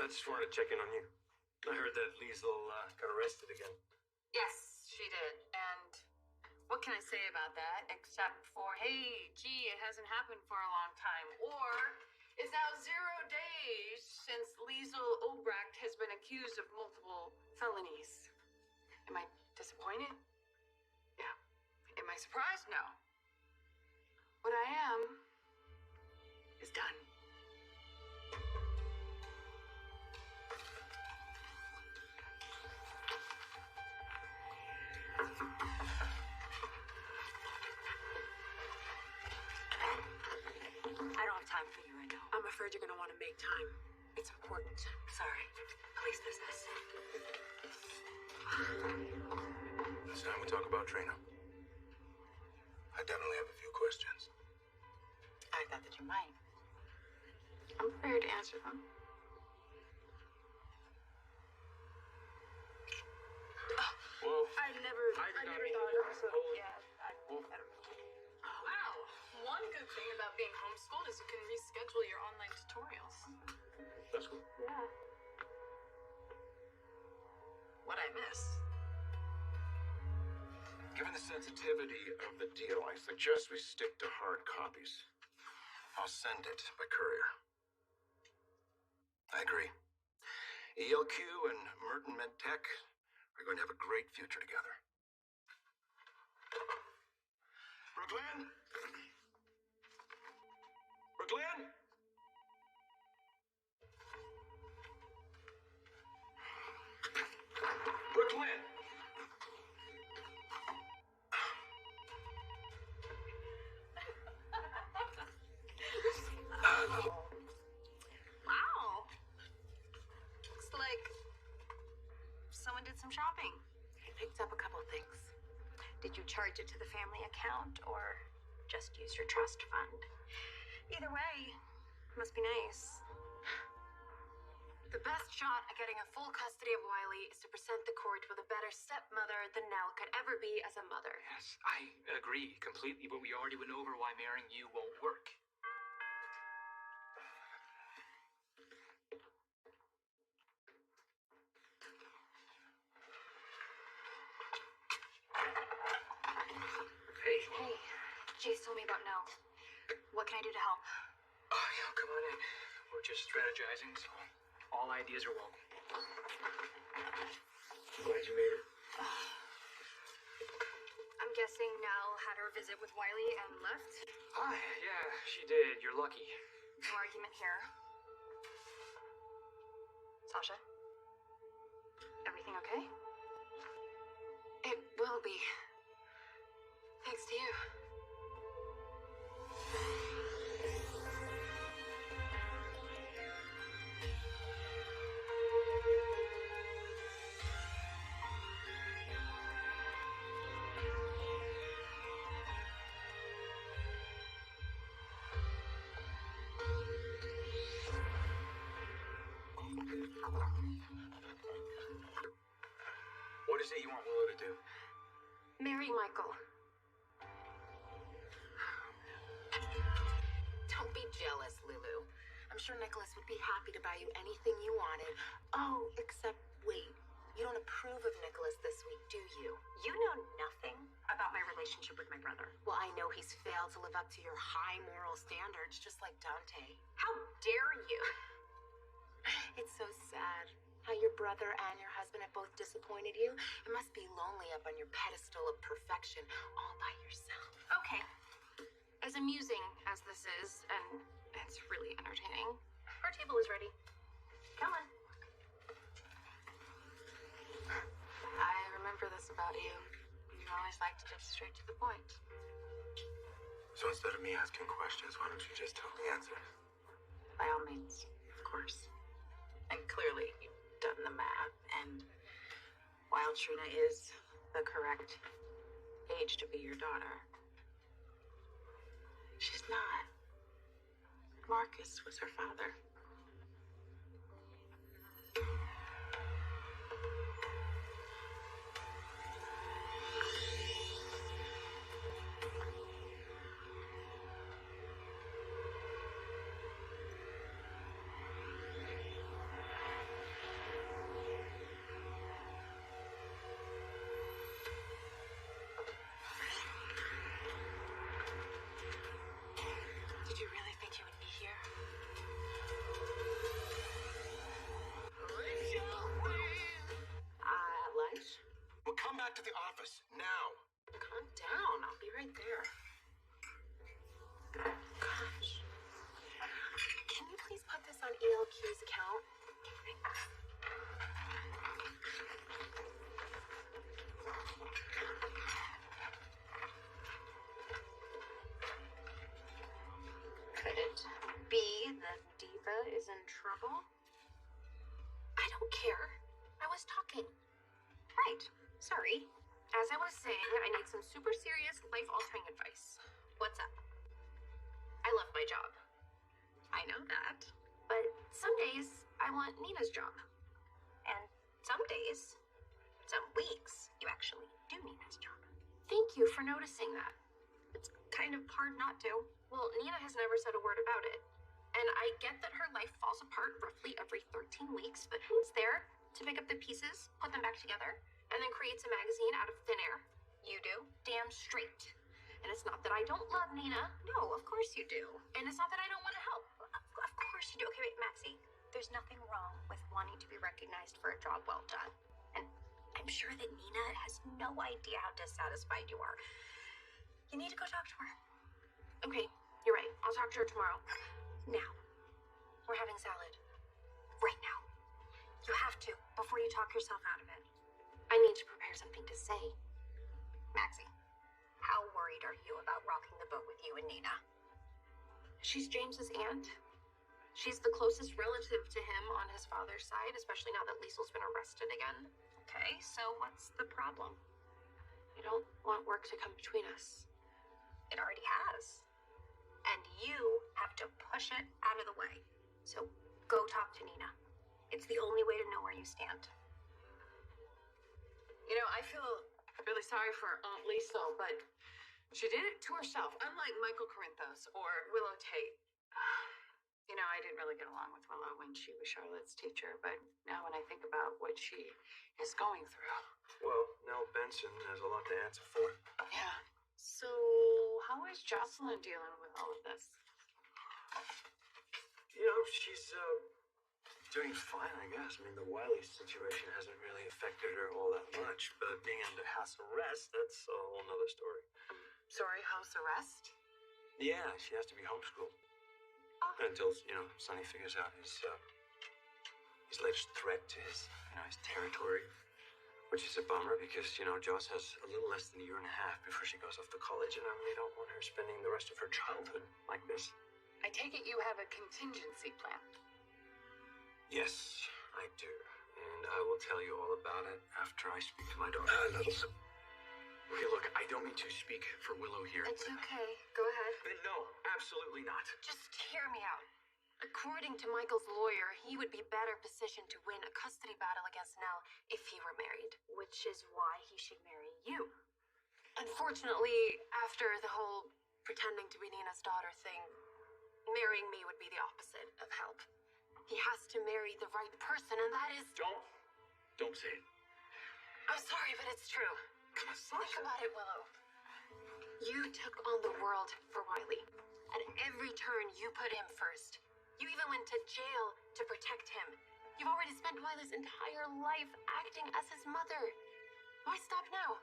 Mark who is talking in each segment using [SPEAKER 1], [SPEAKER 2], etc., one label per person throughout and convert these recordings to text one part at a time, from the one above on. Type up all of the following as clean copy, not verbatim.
[SPEAKER 1] Just wanted to check in on you. I heard that Liesl got arrested again.
[SPEAKER 2] Yes, she did. And what can I say about that except for, hey, gee, it hasn't happened for a long time. Or it's now 0 days since Liesl Obrecht has been accused of multiple felonies. Am I disappointed? Yeah. Am I surprised? No. What I am is done.
[SPEAKER 3] I don't have time for you right now. I'm afraid you're gonna want to make time. It's important. Sorry. Police business.
[SPEAKER 1] It's time we talk about Trina. I definitely have a few questions.
[SPEAKER 3] I thought that you might.
[SPEAKER 2] I'm prepared to answer them.
[SPEAKER 1] Well,
[SPEAKER 3] I never thought it was so. Yeah, I don't know.
[SPEAKER 2] Wow. One good thing about being homeschooled is you can reschedule your online tutorials.
[SPEAKER 1] that's cool.
[SPEAKER 2] Yeah. What'd I miss?
[SPEAKER 4] Given the sensitivity of the deal, I suggest we stick to hard copies.
[SPEAKER 1] I'll send it by courier. I agree. ELQ and Merton MedTech are going to have a great future together. Brooklyn? Brooklyn? Brooklyn?
[SPEAKER 2] Wow. Looks like someone did some shopping.
[SPEAKER 3] I picked up a couple things. Did you charge it to the family account or just use your trust fund?
[SPEAKER 2] Either way, must be nice. The best shot at getting a full custody of Wiley is to present the court with a better stepmother than Nell could ever be as a mother.
[SPEAKER 5] Yes, I agree completely, but we already went over why marrying you won't work. Hey.
[SPEAKER 2] Hey, Jace told me about Nell. What can I do to help?
[SPEAKER 5] Oh, yeah, come on in. We're just strategizing, so all ideas are welcome.
[SPEAKER 1] Glad you made it.
[SPEAKER 2] I'm guessing Nell had her visit with Wiley and left.
[SPEAKER 5] Hi, yeah, she did. You're lucky.
[SPEAKER 2] No argument here. Sasha? Everything okay? It will be. Thanks to you.
[SPEAKER 1] What is it you want Willow to do?
[SPEAKER 2] Marry Michael.
[SPEAKER 3] Don't be jealous, Lulu. I'm sure Nicholas would be happy to buy you anything you wanted. Oh, except wait. You don't approve of Nicholas this week, do you? You know nothing about my relationship with my brother. Well, I know he's failed to live up to your high moral standards, just like Dante. How dare you? It's so sad how your brother and your husband have both disappointed you. It must be lonely up on your pedestal of perfection all by yourself.
[SPEAKER 2] Okay. As amusing as this is, and it's really entertaining, our table is ready. Come on. I remember this about you. You always like to get straight to the point.
[SPEAKER 1] So instead of me asking questions, why don't you just tell me answers?
[SPEAKER 3] By all means, of course. And clearly, you've done the math, and while Trina is the correct age to be your daughter, she's not. Marcus was her father. Did you really think you would be here? Lunch?
[SPEAKER 4] Well, come back to the office now.
[SPEAKER 3] Calm down. I'll be right there. Gosh. Can you please put this on ELQ's account? Thanks.
[SPEAKER 2] Could it be that Diva is in trouble?
[SPEAKER 3] I don't care. I was talking.
[SPEAKER 2] Right. Sorry. As I was saying, I need some super serious, life-altering advice. What's up? I love my job. I know that. But some days, I want Nina's job. And some days, some weeks, you actually do Nina's job. Thank you for noticing that. It's kind of hard not to. Well, Nina has never said a word about it. And I get that her life falls apart roughly every 13 weeks, but who's there to pick up the pieces, put them back together, and then creates a magazine out of thin air? You do. Damn straight. And it's not that I don't love Nina. No, of course you do. And it's not that I don't want to help. Of course you do. Okay, wait, Maxie. There's nothing wrong with wanting to be recognized for a job well done. And I'm sure that Nina has no idea how dissatisfied you are. You need to go talk to her. Okay, you're right. I'll talk to her tomorrow. Now. We're having salad. Right now. You have to, before you talk yourself out of it. I need to prepare something to say. Maxie, how worried are you about rocking the boat with you and Nina? She's James's aunt. She's the closest relative to him on his father's side, especially now that Liesel's been arrested again. Okay, so what's the problem? I don't want work to come between us. It already has. And you have to push it out of the way. So go talk to Nina. It's the only way to know where you stand. You know, I feel really sorry for Aunt Liesel, but she did it to herself, unlike Michael Corinthos or Willow Tate. You know, I didn't really get along with Willow when she was Charlotte's teacher, but now when I think about what she is going through.
[SPEAKER 1] Well, Nell Benson has a lot to answer for.
[SPEAKER 2] Yeah. So, how is Jocelyn dealing with all of this?
[SPEAKER 1] You know, she's doing fine, I guess. I mean, the Wiley situation hasn't really affected her all that much, but being under house arrest, that's a whole nother story.
[SPEAKER 2] Sorry, house arrest?
[SPEAKER 1] Yeah, she has to be homeschooled. Until, you know, Sonny figures out his latest threat to his territory. Which is a bummer because, you know, Joss has a little less than a year and a half before she goes off to college, and I really don't want her spending the rest of her childhood like this.
[SPEAKER 2] I take it you have a contingency plan.
[SPEAKER 1] Yes, I do. And I will tell you all about it after I speak to my daughter.
[SPEAKER 4] Okay, look, I don't mean to speak for Willow here.
[SPEAKER 2] It's okay. Go ahead.
[SPEAKER 4] No, absolutely not.
[SPEAKER 2] Just hear me out. According to Michael's lawyer, he would be better positioned to win a custody battle against Nell if he were married, which is why he should marry you. Unfortunately, after the whole pretending to be Nina's daughter thing, marrying me would be the opposite of help. He has to marry the right person, and that is...
[SPEAKER 4] Don't say it.
[SPEAKER 2] I'm sorry, but it's true.
[SPEAKER 4] Come on,
[SPEAKER 2] Think about it, Willow. You took on the world for Wiley. At every turn, you put him first. You even went to jail to protect him. You've already spent Wiley's entire life acting as his mother. Why stop now?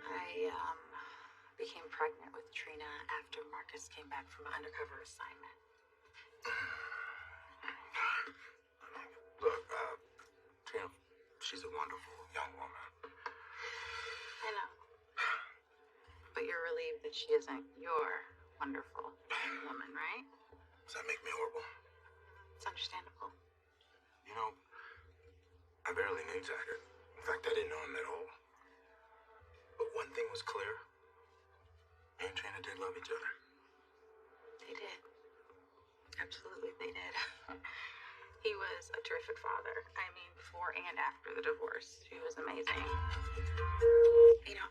[SPEAKER 3] I became pregnant with Trina after Marcus came back from an undercover assignment.
[SPEAKER 1] Look, Trina, she's a wonderful young woman.
[SPEAKER 3] I know. But you're relieved that she isn't your wonderful woman, right?
[SPEAKER 1] Does that make me horrible?
[SPEAKER 3] It's understandable.
[SPEAKER 1] You know, I barely knew Taggart. In fact, I didn't know him at all. But one thing was clear. Me and Trina did love each other.
[SPEAKER 3] They did. Absolutely, they did. He was a terrific father. I mean, before and after the divorce. He was amazing. You know,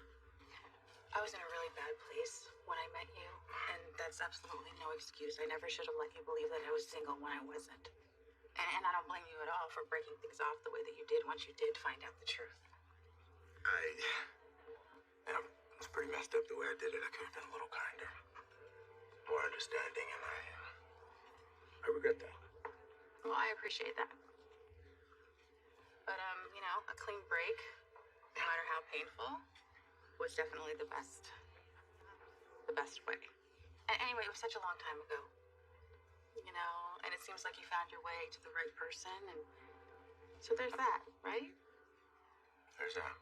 [SPEAKER 3] I was in a really bad place when I met you, and that's absolutely no excuse. I never should have let you believe that I was single when I wasn't. And I don't blame you at all for breaking things off the way that you did once you did find out the truth.
[SPEAKER 1] It was pretty messed up the way
[SPEAKER 4] I did it, I could have been a little kinder, more understanding, and I regret that.
[SPEAKER 2] Well, I appreciate that. But, a clean break, no matter how painful, was definitely the best way. Anyway, it was such a long time ago, and it seems like you found your way to the right person, and so there's that, right?
[SPEAKER 4] There's that.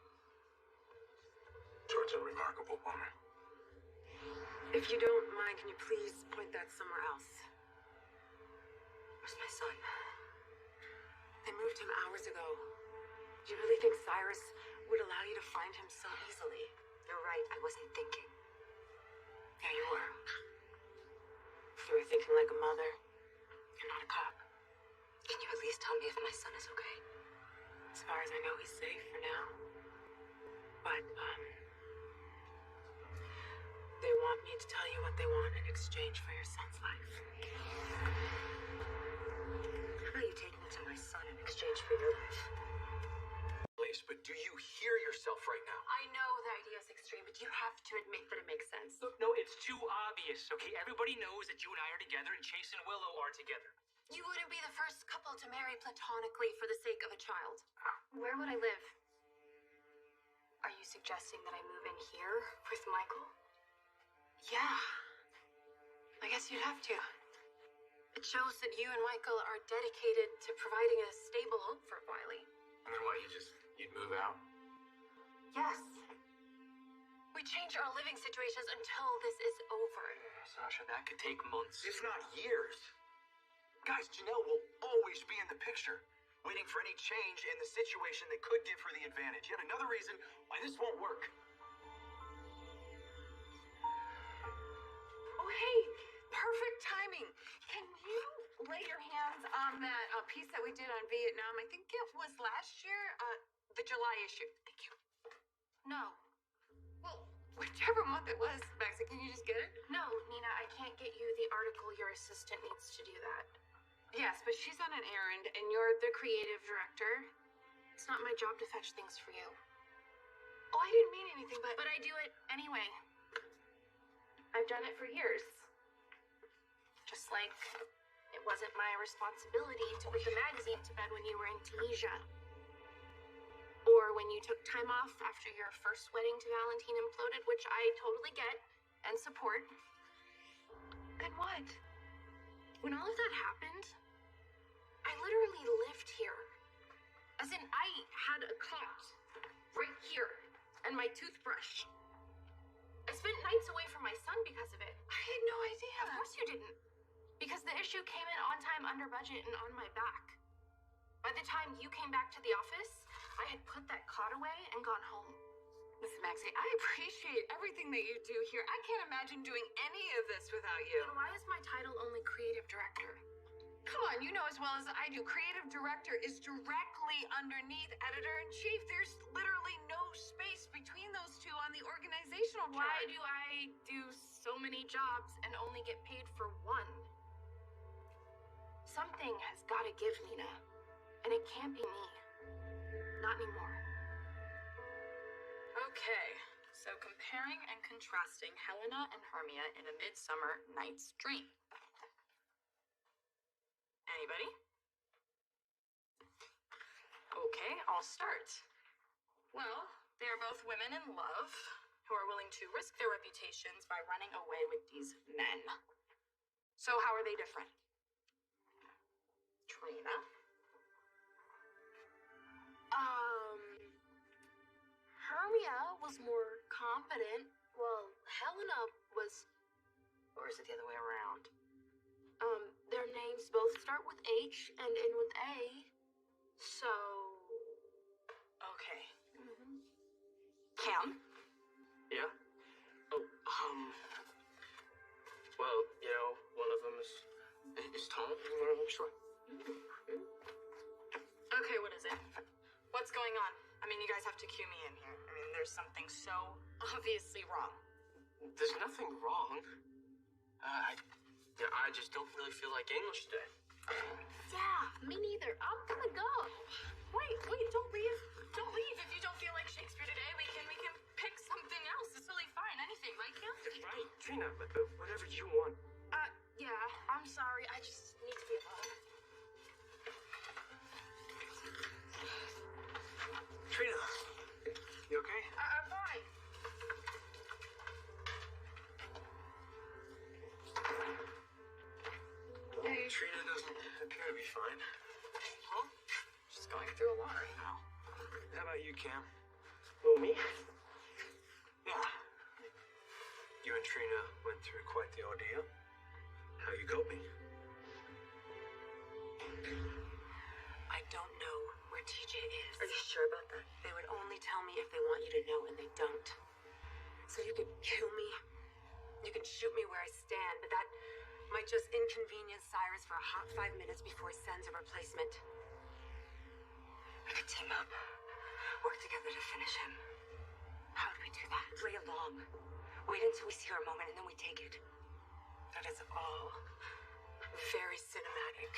[SPEAKER 4] George's a remarkable woman.
[SPEAKER 3] If you don't mind, can you please point that somewhere else? Where's my son? They moved him hours ago. Do you really think Cyrus would allow you to find him so easily? You're right, I wasn't thinking. Yeah, you were. You were thinking like a mother. You're not a cop. Can you at least tell me if my son is okay? As far as I know, he's safe for now. But, they want me to tell you what they want in exchange for your son's life. How about you take me to my son in exchange for your life?
[SPEAKER 5] Place, but do you hear yourself right now?
[SPEAKER 3] I know the idea is extreme, but you have to admit that it makes sense.
[SPEAKER 5] Look, no, it's too obvious, okay? Everybody knows that you and I are together and Chase and Willow are together.
[SPEAKER 3] You wouldn't be the first couple to marry platonically for the sake of a child. Where would I live? Are you suggesting that I move in here with Michael? Yeah. I guess you'd have to. It shows that you and Michael are dedicated to providing a stable home for Wiley.
[SPEAKER 4] And then what, you'd move out?
[SPEAKER 3] Yes. We change our living situations until this is over.
[SPEAKER 5] Sasha, that could take months.
[SPEAKER 4] If not years.
[SPEAKER 5] Guys, Janelle will always be in the picture, waiting for any change in the situation that could give her the advantage. Yet another reason why this won't work.
[SPEAKER 2] Oh, hey, perfect timing. Can you lay your hands on that piece that we did on Vietnam? I think it was last year, the July issue. Thank you.
[SPEAKER 3] No.
[SPEAKER 2] Well, whichever month it was, Maxie, can you just get it?
[SPEAKER 3] No, Nina, I can't get you the article. Your assistant needs to do that.
[SPEAKER 2] Yes, but she's on an errand, and you're the creative director.
[SPEAKER 3] It's not my job to fetch things for you.
[SPEAKER 2] Oh, I didn't mean anything,
[SPEAKER 3] But I do it anyway.
[SPEAKER 2] I've done it for years.
[SPEAKER 3] Just like it wasn't my responsibility to put the magazine to bed when you were in Tunisia. Or when you took time off after your first wedding to Valentine imploded, which I totally get and support.
[SPEAKER 2] Then what?
[SPEAKER 3] When all of that happened, I literally lived here. As in, I had a cot right here and my toothbrush. I spent nights away from my son because of it.
[SPEAKER 2] I had no idea.
[SPEAKER 3] Of course you didn't. Because the issue came in on time, under budget, and on my back. By the time you came back to the office, I had put that cot away and gone home.
[SPEAKER 2] Listen, Maxie, I appreciate everything that you do here. I can't imagine doing any of this without you.
[SPEAKER 3] Then why is my title only creative director?
[SPEAKER 2] Come on, you know as well as I do, creative director is directly underneath editor-in-chief. There's literally no space between those two on the organizational chart.
[SPEAKER 3] Why do I do so many jobs and only get paid for one? Something has got to give, Nina. And it can't be me. Not anymore.
[SPEAKER 2] Okay, so comparing and contrasting Helena and Hermia in A Midsummer Night's Dream. Anybody? Okay, I'll start. Well, they are both women in love who are willing to risk their reputations by running away with these men. So how are they different? Trina?
[SPEAKER 3] Hermia was more competent. Well, Helena was... Or is it the other way around? Their names both start with H and end with A. So...
[SPEAKER 2] Okay. Cam?
[SPEAKER 5] Yeah? Oh, well, one of them is Tom, and one of them is short.
[SPEAKER 2] Okay, what is it? What's going on? I mean, you guys have to cue me in here. I mean, there's something so obviously wrong.
[SPEAKER 5] There's nothing wrong. I just don't really feel like English today.
[SPEAKER 3] Yeah, me neither. I'm gonna go.
[SPEAKER 2] Wait, don't leave. Don't leave. If you don't feel like Shakespeare today, we can pick something else. It's really fine. Anything, right, Kim?
[SPEAKER 6] Trina, whatever you want.
[SPEAKER 3] Yeah, I'm sorry. I just need to be alone.
[SPEAKER 5] Trina, you okay?
[SPEAKER 3] I'm fine.
[SPEAKER 2] Hey.
[SPEAKER 5] Trina doesn't appear to be fine.
[SPEAKER 2] Well, she's going through a lot right now.
[SPEAKER 5] How about you, Cam?
[SPEAKER 6] Oh, me?
[SPEAKER 5] Yeah. You and Trina went through quite the ordeal. How you coping?
[SPEAKER 3] I don't know where TJ is. Are you sure about that? They would only tell me if they want you to know, and they don't. So you could kill me. You can shoot me where I stand, but that might just inconvenience Cyrus for a hot 5 minutes before he sends a replacement. We could team up. Work together to finish him. How would we do that? Play along. Wait until we see our moment, and then we take it. That is all very cinematic.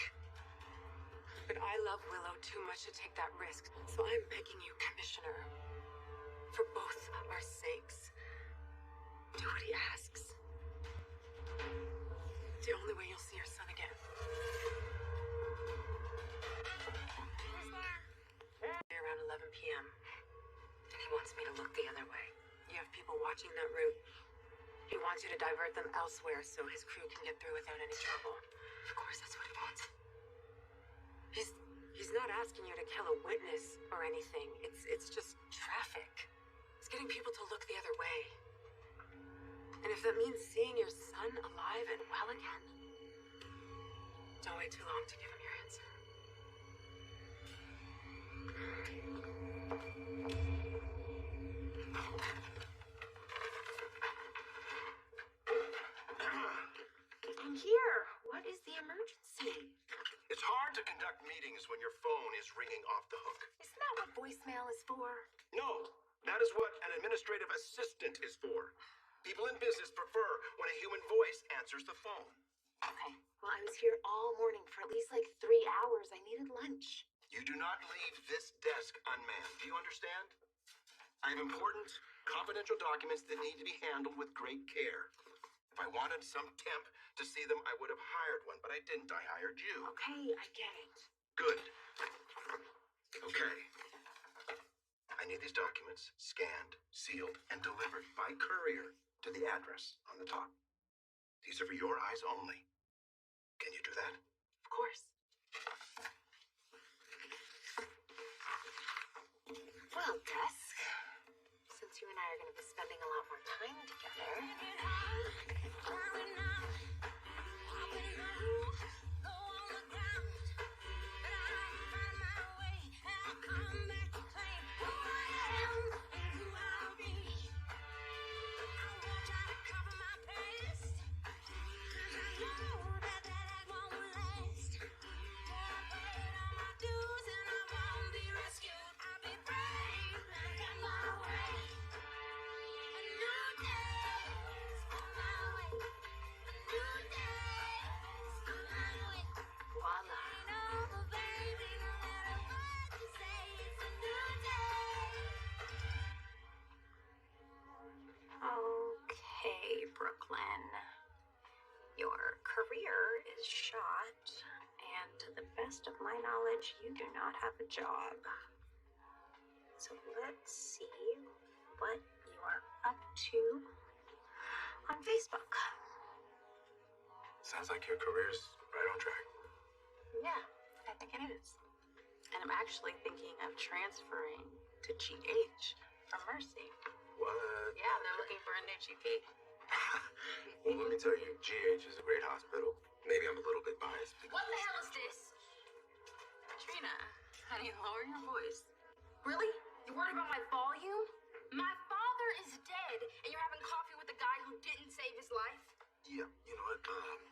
[SPEAKER 3] But I love Willow too much to take that risk, so I'm begging you, Commissioner, for both our sakes, do what he asks. It's the only way you'll see your son again. Around 11 p.m. And he wants me to look the other way. You have people watching that route. He wants you to divert them elsewhere so his crew can get through without any trouble. Of course, that's what he wants. He's not asking you to kill a witness or anything. It's just traffic. It's getting people to look the other way. And if that means seeing your son alive and well again, don't wait too long to give him your answer. I'm here. What is the emergency?
[SPEAKER 4] It's hard to conduct meetings when your phone is ringing off the hook.
[SPEAKER 3] Isn't that what voicemail is for?
[SPEAKER 4] No, that is what an administrative assistant is for. People in business prefer when a human voice answers the phone.
[SPEAKER 3] Okay. Well, I was here all morning for at least like 3 hours. I needed lunch.
[SPEAKER 4] You do not leave this desk unmanned. Do you understand? I have important, confidential documents that need to be handled with great care. If I wanted some temp to see them, I would have hired one, but I didn't. I hired you.
[SPEAKER 3] Okay, I get it.
[SPEAKER 4] Good. Okay. I need these documents scanned, sealed, and delivered by courier to the address on the top. These are for your eyes only. Can you do that?
[SPEAKER 3] Of course. Well, desk, since you and I are going to be spending a lot more time together. Okay, Brooklyn. Your career is shot, and to the best of my knowledge, you do not have a job. So let's see what you are up to on Facebook.
[SPEAKER 4] Sounds like your career's right on track.
[SPEAKER 2] Yeah, I think it is. And I'm actually thinking of transferring to GH from Mercy.
[SPEAKER 4] What?
[SPEAKER 2] Yeah, they're looking for a new GP.
[SPEAKER 4] Well, let me tell you, GH is a great hospital. Maybe I'm a little bit biased.
[SPEAKER 2] What the hell is this? Trina, honey, lower your voice.
[SPEAKER 3] Really? You worried about my volume? My father is dead, and you're having coffee with the guy who didn't save his life?
[SPEAKER 4] Yeah, you know what?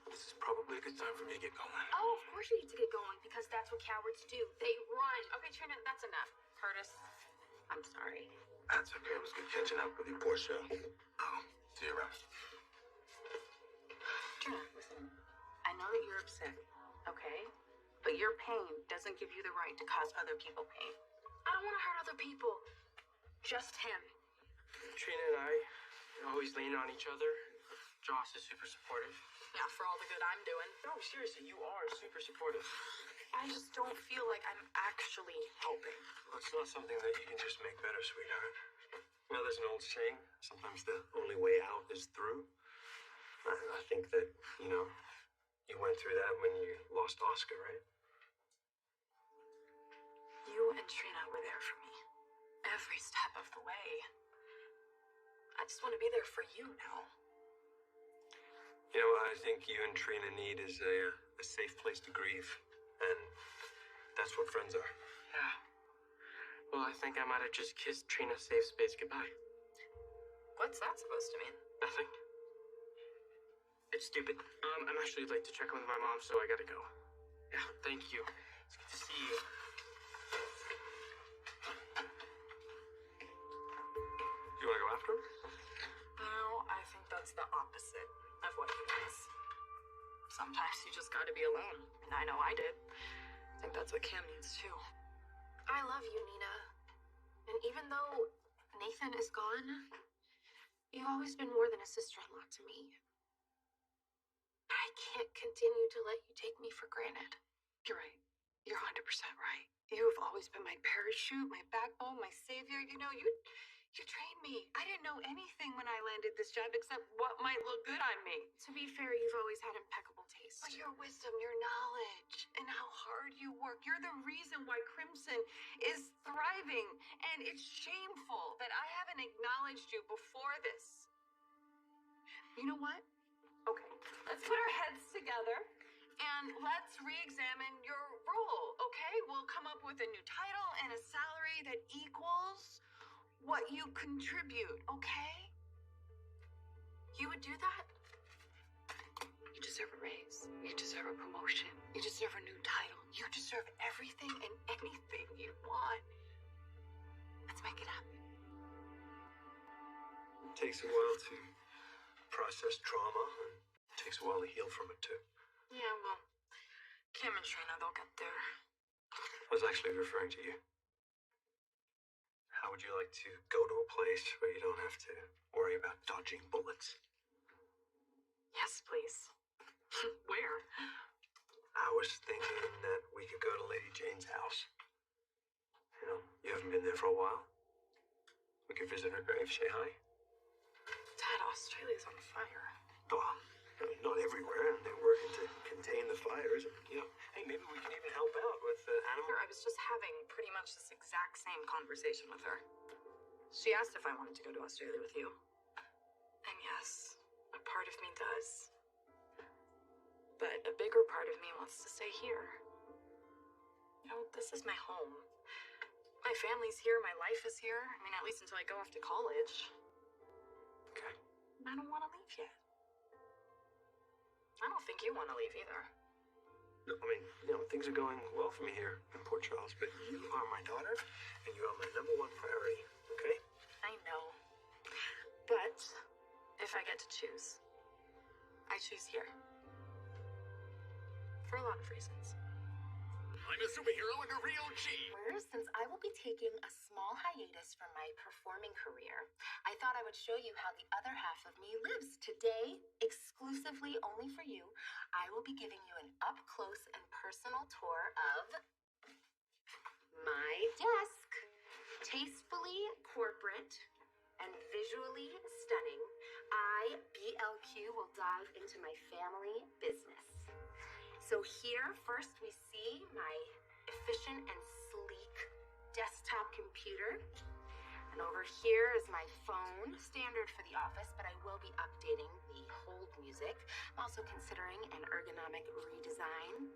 [SPEAKER 4] This is probably a good time for me to get going.
[SPEAKER 3] Oh, of course you need to get going, because that's what cowards do. They run.
[SPEAKER 2] Okay, Trina, that's enough. Curtis, I'm sorry.
[SPEAKER 4] That's okay. It was good catching up with you, Portia. See you around.
[SPEAKER 2] Trina, listen. I know that you're upset, okay? But your pain doesn't give you the right to cause other people pain.
[SPEAKER 3] I don't want to hurt other people. Just him.
[SPEAKER 6] Trina and I are always leaning on each other. Joss is super supportive.
[SPEAKER 3] Yeah, for all the good I'm doing.
[SPEAKER 6] No, seriously, you are super supportive.
[SPEAKER 3] I just don't feel like I'm actually helping.
[SPEAKER 1] Well, it's not something that you can just make better, sweetheart. You know, there's an old saying, sometimes the only way out is through. I think that, you went through that when you lost Oscar, right?
[SPEAKER 3] You and Trina were there for me. Every step of the way. I just want to be there for you now.
[SPEAKER 1] You know, what I think you and Trina need is a safe place to grieve. And that's what friends are.
[SPEAKER 6] Yeah. Well, I think I might have just kissed Trina's safe space goodbye.
[SPEAKER 3] What's that supposed to mean?
[SPEAKER 6] Nothing. It's stupid. I'm actually late to check in with my mom, so I gotta go. Yeah, thank you. It's good to see you.
[SPEAKER 1] You want to go after him?
[SPEAKER 3] No, I think that's the opposite of what he wants. Sometimes you just gotta be alone. And I know I did. I think that's what Cam needs too. I love you, Nina. And even though Nathan is gone, you've always been more than a sister-in-law to me. I can't continue to let you take me for granted. You're right. You're 100% right. You've always been my parachute, my backbone, my savior. You trained me. I didn't know anything when I landed this job except what might look good on me. To be fair, you've always had impeccable taste. But your wisdom, your knowledge, and how hard you work, you're the reason why Crimson is thriving. And it's shameful that I haven't acknowledged you before this. You know what? Okay, let's put our heads together and let's re-examine your role, okay? We'll come up with a new title and a salary that equals what you contribute, okay? You would do that? You deserve a raise. You deserve a promotion. You deserve a new title. You deserve everything and anything you want. Let's make it happen.
[SPEAKER 1] It takes a while to process trauma, and it takes a while to heal from it, too.
[SPEAKER 3] Yeah, well, Cam and Trina, they'll get there.
[SPEAKER 1] I was actually referring to you. How would you like to go to a place where you don't have to worry about dodging bullets?
[SPEAKER 3] Yes, please. Where?
[SPEAKER 1] I was thinking that we could go to Lady Jane's house. You haven't been there for a while. We could visit her grave, say hi.
[SPEAKER 3] Dad, Australia's on fire.
[SPEAKER 1] Well, not everywhere, and they're working to contain the fires. Hey, maybe we can even help out with animal.
[SPEAKER 3] I was just having pretty much this exact same conversation with her. She asked if I wanted to go to Australia with you. And yes, a part of me does. But a bigger part of me wants to stay here. This is my home. My family's here, my life is here. I mean, at least until I go off to college.
[SPEAKER 1] Okay.
[SPEAKER 3] And I don't want to leave yet. I don't think you want to leave either.
[SPEAKER 1] No, I mean, things are going well for me here in Port Charles, but you are my daughter, and you are my #1 priority, okay?
[SPEAKER 3] I know. But if I get to choose, I choose here. For a lot of reasons.
[SPEAKER 7] I'm a superhero and a real G.
[SPEAKER 3] Since I will be taking a small hiatus from my performing career, I thought I would show you how the other half of me lives. Today, exclusively only for you, I will be giving you an up-close and personal tour of my desk. Tastefully corporate and visually stunning, I, BLQ, will dive into my family business. So here, first we see my efficient and sleek desktop computer. And over here is my phone, standard for the office, but I will be updating the hold music. I'm also considering an ergonomic redesign.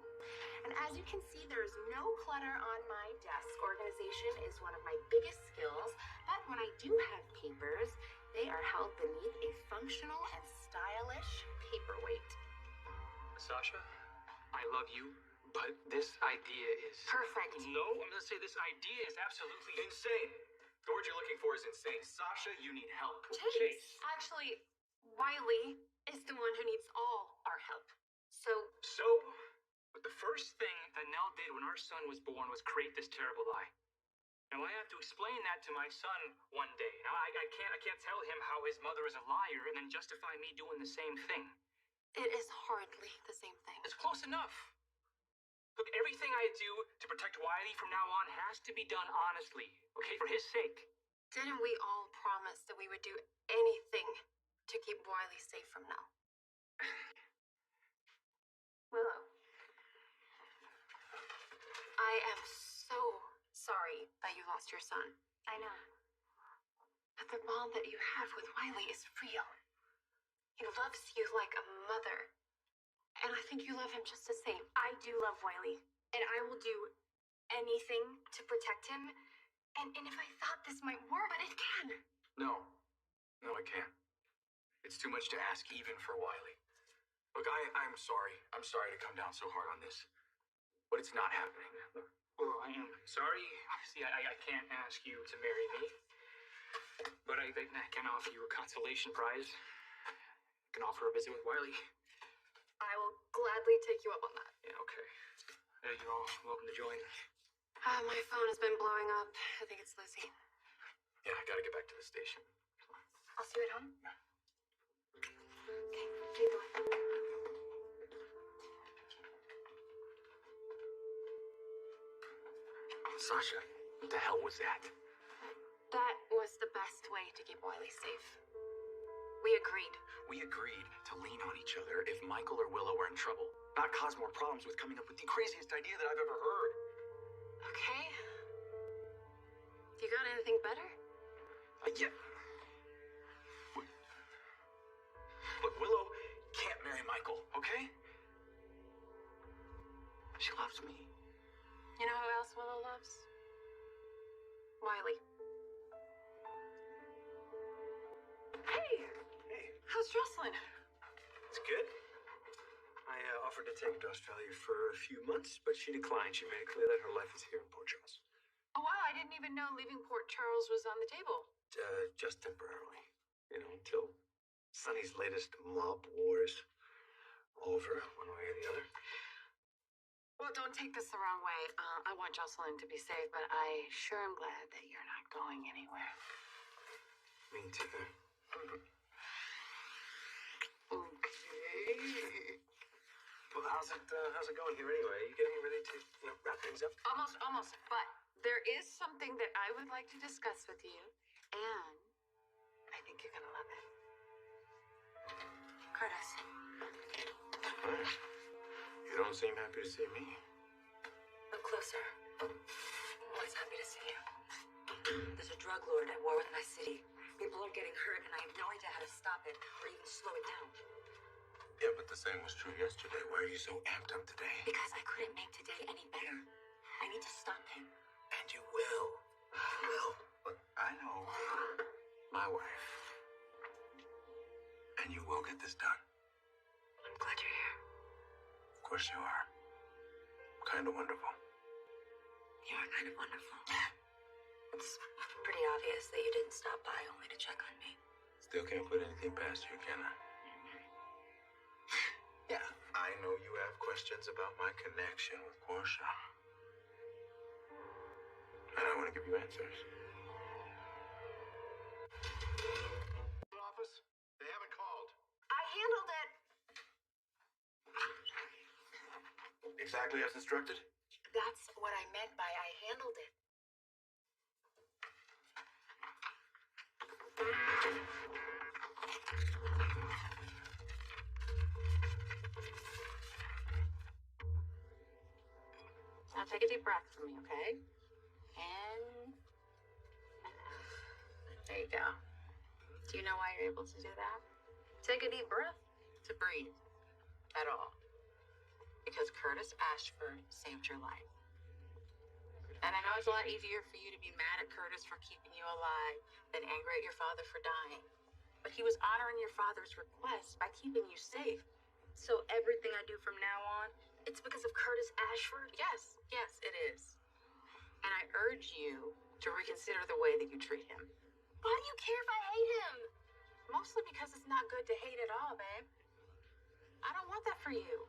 [SPEAKER 3] And as you can see, there's no clutter on my desk. Organization is one of my biggest skills, but when I do have papers, they are held beneath a functional and stylish paperweight.
[SPEAKER 6] Sasha, I love you, but this idea is...
[SPEAKER 3] Perfect.
[SPEAKER 6] No, I'm gonna say this idea is absolutely...
[SPEAKER 5] Insane. The word you're looking for is insane. Sasha, you need help.
[SPEAKER 3] Chase. Actually, Wiley is the one who needs all our help.
[SPEAKER 6] But the first thing that Nell did when our son was born was create this terrible lie. Now I have to explain that to my son one day. Now I can't tell him how his mother is a liar and then justify me doing the same thing.
[SPEAKER 3] It is hardly the same thing.
[SPEAKER 6] It's close enough. Look, everything I do to protect Wiley from now on has to be done honestly, okay? For his sake.
[SPEAKER 3] Didn't we all promise that we would do anything to keep Wiley safe from now? Willow. I am so sorry that you lost your son. I know. But the bond that you have with Wiley is real. He loves you like a mother. And I think you love him just the same.
[SPEAKER 8] I do love Wiley, and I will do anything to protect him. And if I thought this might work,
[SPEAKER 3] But it can.
[SPEAKER 5] No, it can't. It's too much to ask even for Wiley. Look, I'm sorry. I'm sorry to come down so hard on this. But it's not happening.
[SPEAKER 6] Well, I am sorry. See, I can't ask you to marry me. But I can offer you a consolation prize. I can offer a visit with Wiley.
[SPEAKER 3] I will gladly take you up on that.
[SPEAKER 6] Yeah, okay. You're all welcome to join.
[SPEAKER 3] My phone has been blowing up. I think it's Lucy.
[SPEAKER 5] Yeah, I gotta get back to the station.
[SPEAKER 3] I'll see you at home. Okay, keep going.
[SPEAKER 5] Sasha, what the hell was that?
[SPEAKER 3] That was the best way to keep Wiley safe. We agreed.
[SPEAKER 5] We agreed to lean on each other if Michael or Willow were in trouble, not cause more problems with coming up with the craziest idea that I've ever heard.
[SPEAKER 3] Okay. You got anything better?
[SPEAKER 5] Yeah. Look, Willow can't marry Michael, okay? She loves me.
[SPEAKER 3] You know who else Willow loves? Wiley. Hey!
[SPEAKER 1] Hey,
[SPEAKER 3] How's Jocelyn?
[SPEAKER 1] it's good. I offered to take her to Australia for a few months, but she declined. She made it clear that her life is here in Port Charles.
[SPEAKER 3] Oh, wow, I didn't even know leaving Port Charles was on the table.
[SPEAKER 1] Just temporarily. You know, until Sonny's latest mob war is over, one way or the other.
[SPEAKER 3] Well, don't take this the wrong way. I want Jocelyn to be safe, but I sure am glad that you're not going anywhere.
[SPEAKER 1] Me too.
[SPEAKER 3] Okay.
[SPEAKER 1] Well, how's it going here anyway? Are you getting ready to, wrap things up?
[SPEAKER 3] Almost. But there is something that I would like to discuss with you, and I think you're gonna love it. Curtis.
[SPEAKER 1] You don't seem happy to see me.
[SPEAKER 3] Look closer. I'm always happy to see you. There's a drug lord at war with my city. People are getting hurt, and I have no idea how to stop it or even slow it down.
[SPEAKER 1] Yeah, but the same was true yesterday. Why are you so amped up today?
[SPEAKER 3] Because I couldn't make today any better. I need to stop him.
[SPEAKER 1] And you will. You will. Look, I know my wife. And you will get this done.
[SPEAKER 3] I'm glad you're here.
[SPEAKER 1] Of course you are. Kind of wonderful.
[SPEAKER 3] You are kind of wonderful. It's pretty obvious that you didn't stop by only to check on me.
[SPEAKER 1] Still can't put anything past you, can I? Yeah, I know you have questions about my connection with Portia. And I want to give you answers.
[SPEAKER 4] Office? They haven't called.
[SPEAKER 8] I handled it.
[SPEAKER 4] Exactly as instructed?
[SPEAKER 3] That's what I meant by I handled it. Now take a deep breath for me, okay? In and out. There you go. Do you know why you're able to do that? Take a deep breath to breathe at all. Because Curtis Ashford saved your life. And I know it's a lot easier for you to be mad at Curtis for keeping you alive than angry at your father for dying. But he was honoring your father's request by keeping you safe. So everything I do from now on, it's because of Curtis Ashford? Yes, it is. And I urge you to reconsider the way that you treat him.
[SPEAKER 8] Why do you care if I hate him?
[SPEAKER 3] Mostly because it's not good to hate at all, babe. I don't want that for you.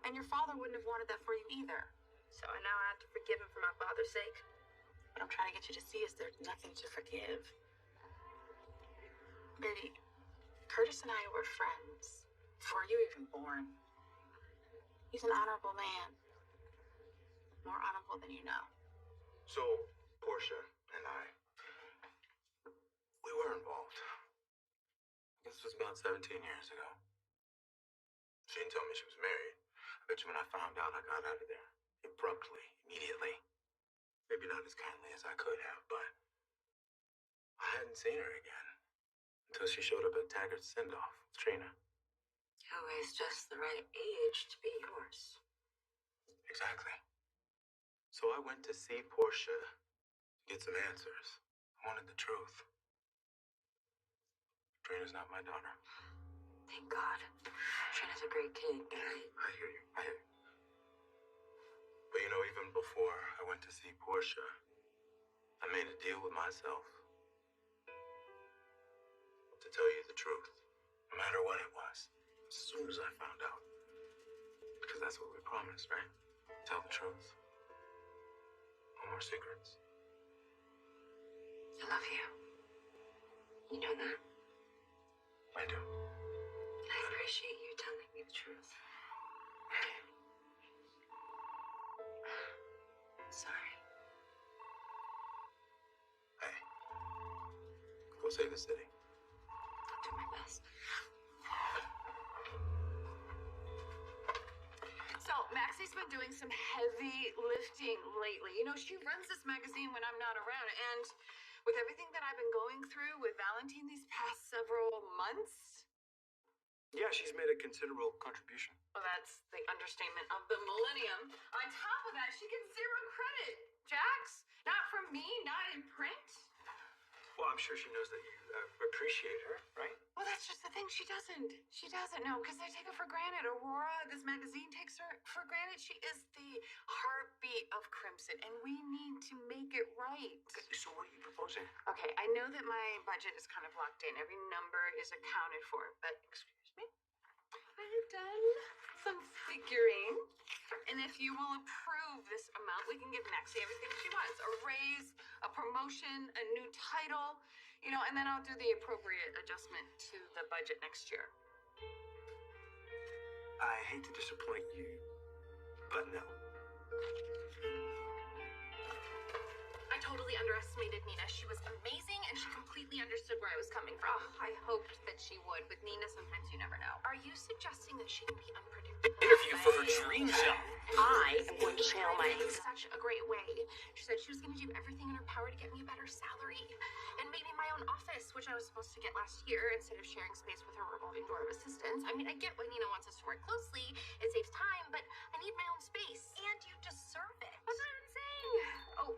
[SPEAKER 3] And your father wouldn't have wanted that for you either. So I now have to forgive him for my father's sake. What I'm trying to get you to see is there's nothing to forgive. Baby, Curtis and I were friends before you were even born. He's an honorable man. More honorable than you know.
[SPEAKER 4] So, Portia and I, we were involved.
[SPEAKER 1] This was about 17 years ago. She didn't tell me she was married. I bet you when I found out, I got out of there. Abruptly, immediately. Maybe not as kindly as I could have, but I hadn't seen her again until she showed up at Taggart's send-off with Trina.
[SPEAKER 3] Who is just the right age to be yours.
[SPEAKER 1] Exactly. So I went to see Portia to get some answers. I wanted the truth. Trina's not my daughter.
[SPEAKER 3] Thank God. Trina's a great kid, Gary.
[SPEAKER 1] I hear you. I hear you. But you know, even before I went to see Portia, I made a deal with myself to tell you the truth, no matter what it was, as soon as I found out. Because that's what we promised, right? Tell the truth. No more secrets.
[SPEAKER 3] I love you. You know that?
[SPEAKER 1] I do.
[SPEAKER 3] I appreciate you telling me the truth. Sorry.
[SPEAKER 1] Hey, go save the city.
[SPEAKER 3] I'll do my best.
[SPEAKER 2] So, Maxie's been doing some heavy lifting lately. You know, she runs this magazine when I'm not around, and with everything that I've been going through with Valentine these past several months,
[SPEAKER 1] Yeah, she's made a considerable contribution.
[SPEAKER 2] well, that's the understatement of the millennium. On top of that, she gets zero credit. Jax, not from me, not in print.
[SPEAKER 1] Well, I'm sure she knows that you appreciate her, right?
[SPEAKER 2] Well, that's just the thing. She doesn't know because I take her for granted. Aurora, this magazine takes her for granted. She is the heartbeat of Crimson, and we need to make it right.
[SPEAKER 1] So what are you proposing?
[SPEAKER 2] Okay, I know that my budget is kind of locked in. Every number is accounted for, but excuse me, I've done some figuring. And if you will approve this amount, we can give Maxie everything she wants. A raise, a promotion, a new title, you know, and then I'll do the appropriate adjustment to the budget next year.
[SPEAKER 1] I hate to disappoint you, but no.
[SPEAKER 3] I totally underestimated Nina. She was amazing, and she completely understood where I was coming from.
[SPEAKER 2] I hoped that she would. With Nina, sometimes you never know.
[SPEAKER 3] Are you suggesting that she can be unpredictable?
[SPEAKER 6] Interview for her dream job.
[SPEAKER 3] I am going to channel my in such a great way. She said she was going to do everything in her power to get me a better salary. And maybe my own office, which I was supposed to get last year instead of sharing space with her revolving door of assistants. I mean, I get why Nina wants us to work closely. It saves time, but I need my own space. And you deserve it. That's what I'm saying. Oh,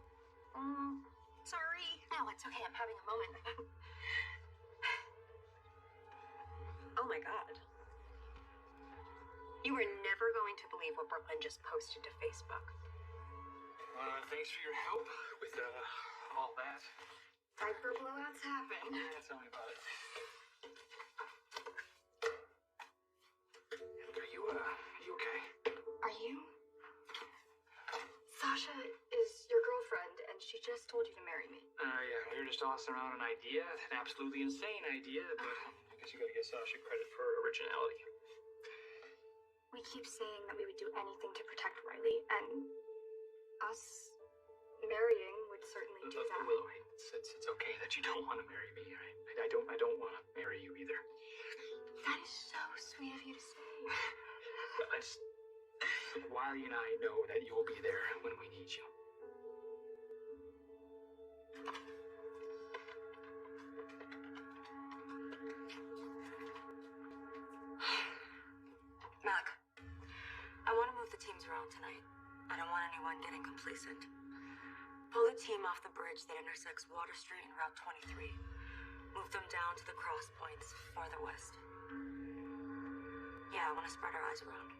[SPEAKER 3] sorry. No, it's okay. I'm having a moment. Oh my God. You are never going to believe what Brooklyn just posted to Facebook.
[SPEAKER 6] Thanks for your help with all that.
[SPEAKER 2] Diaper blowouts happen.
[SPEAKER 6] Yeah, tell me about it. Are you okay?
[SPEAKER 8] Are you? Sasha is your girlfriend, and she just told you to marry me.
[SPEAKER 6] Yeah, we were just tossing around an idea, an absolutely insane idea, but I guess you gotta give Sasha credit for her originality.
[SPEAKER 8] We keep saying that we would do anything to protect Riley, and us marrying would certainly do that.
[SPEAKER 6] Willow, it's okay that you don't want to marry me, right? I don't want to marry you either.
[SPEAKER 8] That is so sweet of you to say.
[SPEAKER 6] Wiley and I know that you will be there when we need you.
[SPEAKER 3] Mac, I want to move the teams around tonight. I don't want anyone getting complacent. Pull the team off the bridge that intersects Water Street and Route 23. Move them down to the cross points farther west. Yeah, I want to spread our eyes around.